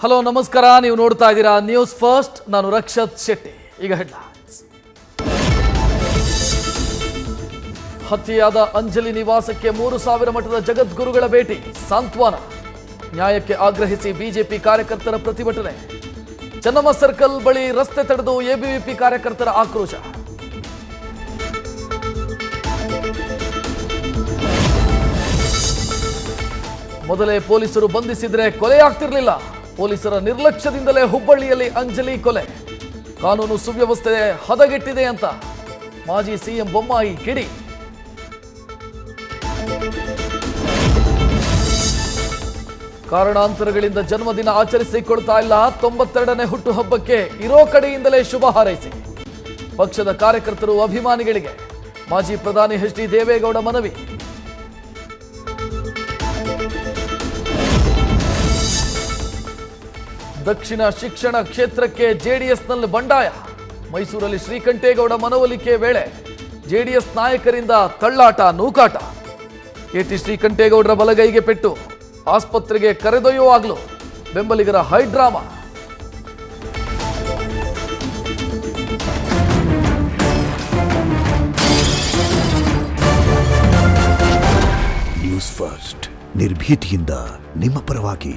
Hello ನಮಸ್ಕಾರ, ನೀವು ನೋಡ್ತಾ ಇದ್ದೀರಾ ನ್ಯೂಸ್ ಫಸ್ಟ್. ನಾನು ರಕ್ಷತ್ ಶೆಟ್ಟಿ. ಈಗ ಹೆಡ್ಲೈನ್ಸ್. ಹತ್ಯೆಯಾದ ಅಂಜಲಿ ನಿವಾಸಕ್ಕೆ 3000 ಮಠದ ಜಗದ್ಗುರುಗಳ ಭೇಟಿ, ಸಾಂತ್ವನ. ನ್ಯಾಯಕ್ಕೆ ಆಗ್ರಹಿಸಿ ಬಿಜೆಪಿ ಕಾರ್ಯಕರ್ತರ ಪ್ರತಿಭಟನೆ. ಚೆನ್ನಮ್ಮ ಸರ್ಕಲ್ ಬಳಿ ರಸ್ತೆ ತಡೆದು ಎಬಿವಿಪಿ ಕಾರ್ಯಕರ್ತರ ಆಕ್ರೋಶ. ಮೊದಲೇ ಪೊಲೀಸರು ಬಂಧಿಸಿದ್ರೆ ಕೊಲೆಯಾಗ್ತಿರ್ಲಿಲ್ಲ. ಪೊಲೀಸರ ನಿರ್ಲಕ್ಷ್ಯದಿಂದಲೇ ಹುಬ್ಬಳ್ಳಿಯಲ್ಲಿ ಅಂಜಲಿ ಕೊಲೆ. ಕಾನೂನು ಸುವ್ಯವಸ್ಥೆ ಹದಗೆಟ್ಟಿದೆ ಅಂತ ಮಾಜಿ ಸಿಎಂ ಬೊಮ್ಮಾಯಿ ಕಿಡಿ. ಕಾರಣಾಂತರಗಳಿಂದ ಜನ್ಮದಿನ ಆಚರಿಸಿಕೊಳ್ತಾ ಇಲ್ಲ. 92ನೇ ಹುಟ್ಟುಹಬ್ಬಕ್ಕೆ ಇರೋ ಕಡೆಯಿಂದಲೇ ಶುಭ ಹಾರೈಸಿ. ಪಕ್ಷದ ಕಾರ್ಯಕರ್ತರು ಅಭಿಮಾನಿಗಳಿಗೆ ಮಾಜಿ ಪ್ರಧಾನಿ ಎಚ್.ಡಿ. ದೇವೇಗೌಡ ಮನವಿ. ದಕ್ಷಿಣ ಶಿಕ್ಷಣ ಕ್ಷೇತ್ರಕ್ಕೆ ಜೆಡಿಎಸ್ನಲ್ಲಿ ಬಂಡಾಯ. ಮೈಸೂರಲ್ಲಿ ಶ್ರೀಕಂಠೇಗೌಡ ಮನವೊಲಿಕೆ ವೇಳೆ ಜೆಡಿಎಸ್ ನಾಯಕರಿಂದ ತಳ್ಳಾಟ, ನೂಕಾಟ. ಕೆಟಿ ಶ್ರೀಕಂಠೇಗೌಡರ ಬಲಗೈಗೆ ಪೆಟ್ಟು, ಆಸ್ಪತ್ರೆಗೆ ಕರೆದೊಯ್ಯುವಾಗಲೂ ಬೆಂಬಲಿಗರ ಹೈಡ್ರಾಮಾ. ನ್ಯೂಸ್ ಫಸ್ಟ್, ನಿರ್ಭೀತಿಯಿಂದ ನಿಮ್ಮ ಪರವಾಗಿ.